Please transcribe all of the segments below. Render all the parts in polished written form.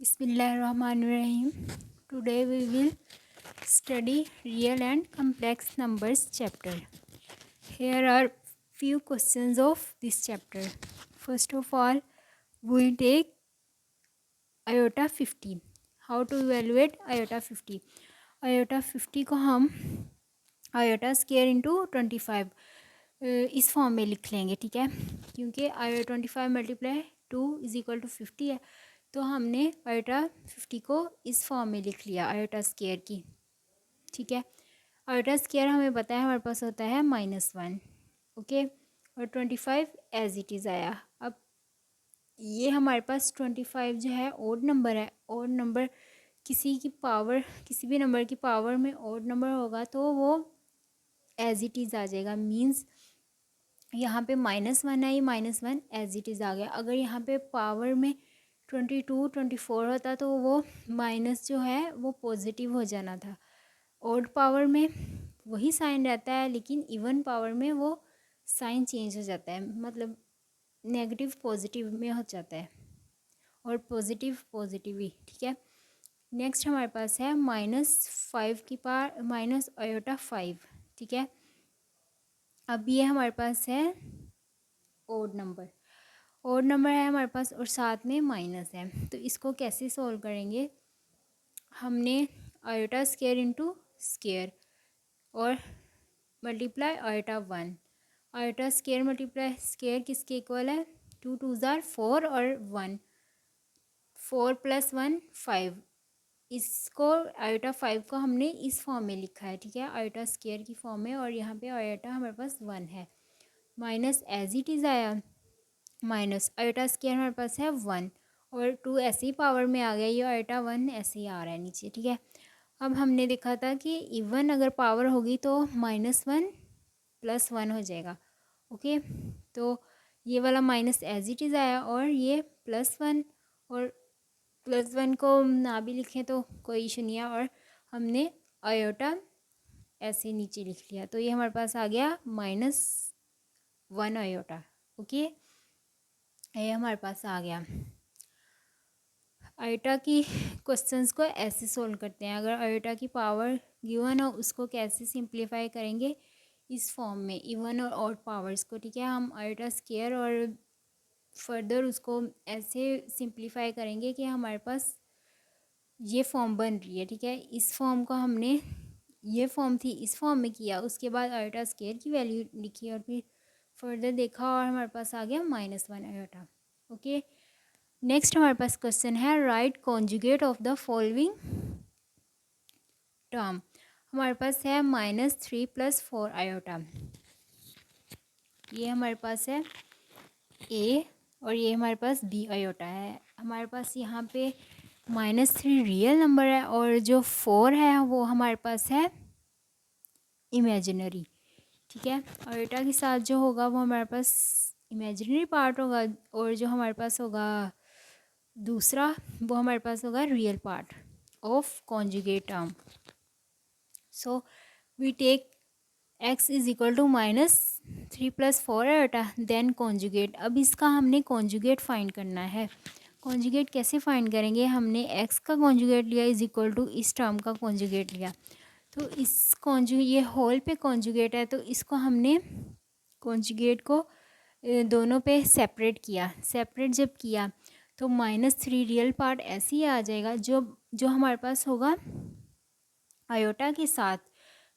Bismillahirrahmanirrahim. Today we will study real and complex numbers chapter. Here are few questions of this chapter. First of all, we will take iota 50. How to evaluate iota 50? iota 50 को हम iota square into 25 इस form में लिख लेंगे, ठीक है, क्योंकि iota 25 multiply 2 is equal to 50 है, तो हमने आयोटा 50 को इस फॉर्म में लिख लिया आयोटा स्क्वायर की, ठीक है। आयोटा स्क्वायर हमें पता है हमारे पास होता है -1, ओके, और 25 एज इट इज़ आया। अब ये हमारे पास 25 जो है ओड नंबर है, ओड नंबर किसी की पावर, किसी भी नंबर की पावर में ओड नंबर होगा तो वो एज इट इज़ आ जाएगा। मीन्स यहाँ पे -1 आई, -1 एज इट इज़ आ गया। अगर यहाँ पे पावर में 22 24 होता तो वो माइनस जो है वो पॉजिटिव हो जाना था। ऑड पावर में वही साइन रहता है, लेकिन इवन पावर में वो साइन चेंज हो जाता है, मतलब नेगेटिव पॉजिटिव में हो जाता है और पॉजिटिव पॉजिटिव ही, ठीक है। नेक्स्ट हमारे पास है -5 की पावर माइनस आयोटा 5, ठीक है। अब ये हमारे पास है ओड नंबर, ओड नंबर है हमारे पास और साथ में माइनस है, तो इसको कैसे सॉल्व करेंगे? हमने आयोटा स्क्वायर इंटू स्क्वायर और multiply iota 1, iota square multiply square किसके इक्वल है? 2 2 ज़ार 4 और 1, 4 + 1 5। इसको आयोटा 5 को हमने इस फॉर्म में लिखा है, ठीक है, आयोटा स्क्वायर की फॉर्म में, और यहाँ पे आयोटा हमारे पास 1 है। माइनस एज इट इज़ आया, माइनस आयोटा स्क्वायर हमारे पास है 1 और 2 ऐसे ही पावर में आ गया, ये आयोटा 1 ऐसे ही आ रहा है नीचे, ठीक है। अब हमने देखा था कि इवन अगर पावर होगी तो -1 + 1 हो जाएगा, ओके। तो ये वाला माइनस एज इट इज़ आया और ये +1, और +1 को ना भी लिखें तो कोई इशू नहीं है, और हमने आयोटा ऐसे नीचे लिख लिया, तो ये हमारे पास आ गया -1 आयोटा, ओके, ये हमारे पास आ गया। आयोटा की क्वेश्चंस को ऐसे सोल्व करते हैं। अगर आयोटा की पावर गिवन हो उसको कैसे सिंप्लीफाई करेंगे? इस फॉर्म में, इवन और ऑड पावर्स को, ठीक है। हम आयोटा स्क्वायर और फर्दर उसको ऐसे सिंप्लीफाई करेंगे कि हमारे पास ये फॉर्म बन रही है, ठीक है। इस फॉर्म को हमने, ये फॉर्म थी, इस फॉर्म में किया, उसके बाद आयोटा स्क्वायर की वैल्यू लिखी और फिर फर्दर देखा और हमारे पास आ गया -1 आयोटा, ओके। नेक्स्ट हमारे पास क्वेश्चन है right conjugate of the following term. हमारे पास है -3 + 4 आयोटा, ये हमारे पास है ए और ये हमारे पास बी आयोटा है। हमारे पास यहाँ पे -3 रियल नंबर है और जो 4 है वो हमारे पास है इमेजिनरी, ठीक है। आयोटा के साथ जो होगा वो हमारे पास इमेजिनरी पार्ट होगा और जो हमारे पास होगा दूसरा वो हमारे पास होगा real part of conjugate term. So we take x is equal to -3 + 4 iota then conjugate. अब इसका हमने कॉन्जुगेट फाइंड करना है। कॉन्जुगेट कैसे फाइंड करेंगे? हमने x का कॉन्जुगेट लिया इज इक्वल टू इस टर्म का कॉन्जुगेट लिया, तो इस ये होल पे कॉन्जुगेट है, तो इसको हमने कॉन्जुगेट को दोनों पे सेपरेट किया। सेपरेट जब किया तो -3 रियल पार्ट ऐसे ही आ जाएगा, जो हमारे पास होगा आयोटा के साथ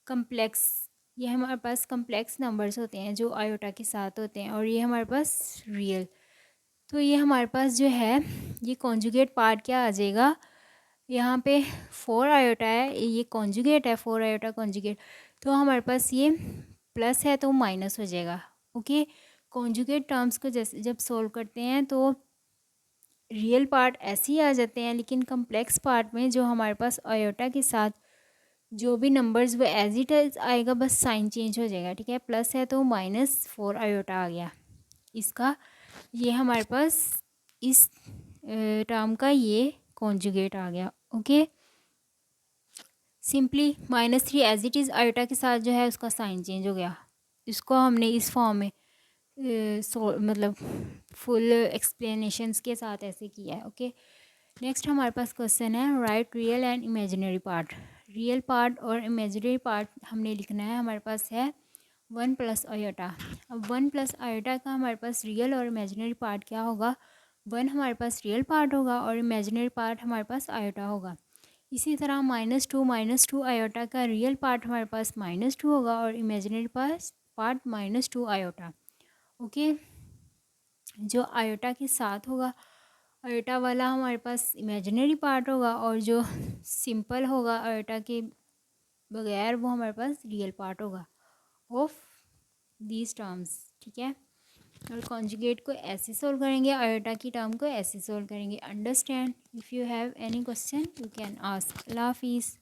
कम्प्लेक्स, ये हमारे पास कम्प्लेक्स नंबर्स होते हैं जो आयोटा के साथ होते हैं, और ये हमारे पास रियल। तो ये हमारे पास जो है ये कॉन्जुगेट पार्ट क्या आ जाएगा? यहाँ पे 4 आयोटा है, ये कॉन्जुगेट है 4 आयोटा कॉन्जुगेट, तो हमारे पास ये प्लस है तो माइनस हो जाएगा, ओके। कॉन्जुगेट टर्म्स को जैसे जब सोल्व करते हैं तो रियल पार्ट ऐसे ही आ जाते हैं, लेकिन कम्प्लेक्स पार्ट में जो हमारे पास आयोटा के साथ जो भी नंबर्स वो एज इट इज आएगा, बस साइन चेंज हो जाएगा, ठीक है। प्लस है तो -4 आयोटा आ गया इसका, ये हमारे पास इस टर्म का ये कॉन्जुगेट आ गया, okay. Simply -3 as it is iota के साथ जो है उसका साइन चेंज हो गया, इसको हमने इस फॉर्म में मतलब फुल एक्सप्लेनेशंस के साथ ऐसे किया है, ओके। नेक्स्ट हमारे पास क्वेश्चन है right real and imaginary part. Real part और इमेजिनरी पार्ट हमने लिखना है। हमारे पास है 1 प्लस आयोटा। अब 1 प्लस आयोटा का हमारे पास रियल और इमेजिनरी पार्ट क्या होगा? 1 हमारे पास रियल पार्ट होगा और इमेजिनरी पार्ट हमारे पास आयोटा होगा। इसी तरह -2 आयोटा का रियल पार्ट हमारे पास -2 होगा और इमेजिनरी पार्ट -2 आयोटा। ओके, जो आयोटा के साथ होगा, आयोटा वाला हमारे पास इमेजिनरी पार्ट होगा और जो सिंपल होगा आयोटा के बगैर वो हमारे पास रियल पार्ट होगा ऑफ दीज टर्म्स। ठीक है, और कॉन्जुगेट को ऐसे सोल्व करेंगे, आयोटा की टर्म को ऐसे सोल्व करेंगे। Understand? If you have any question you can ask. अल्लाह हाफिज़।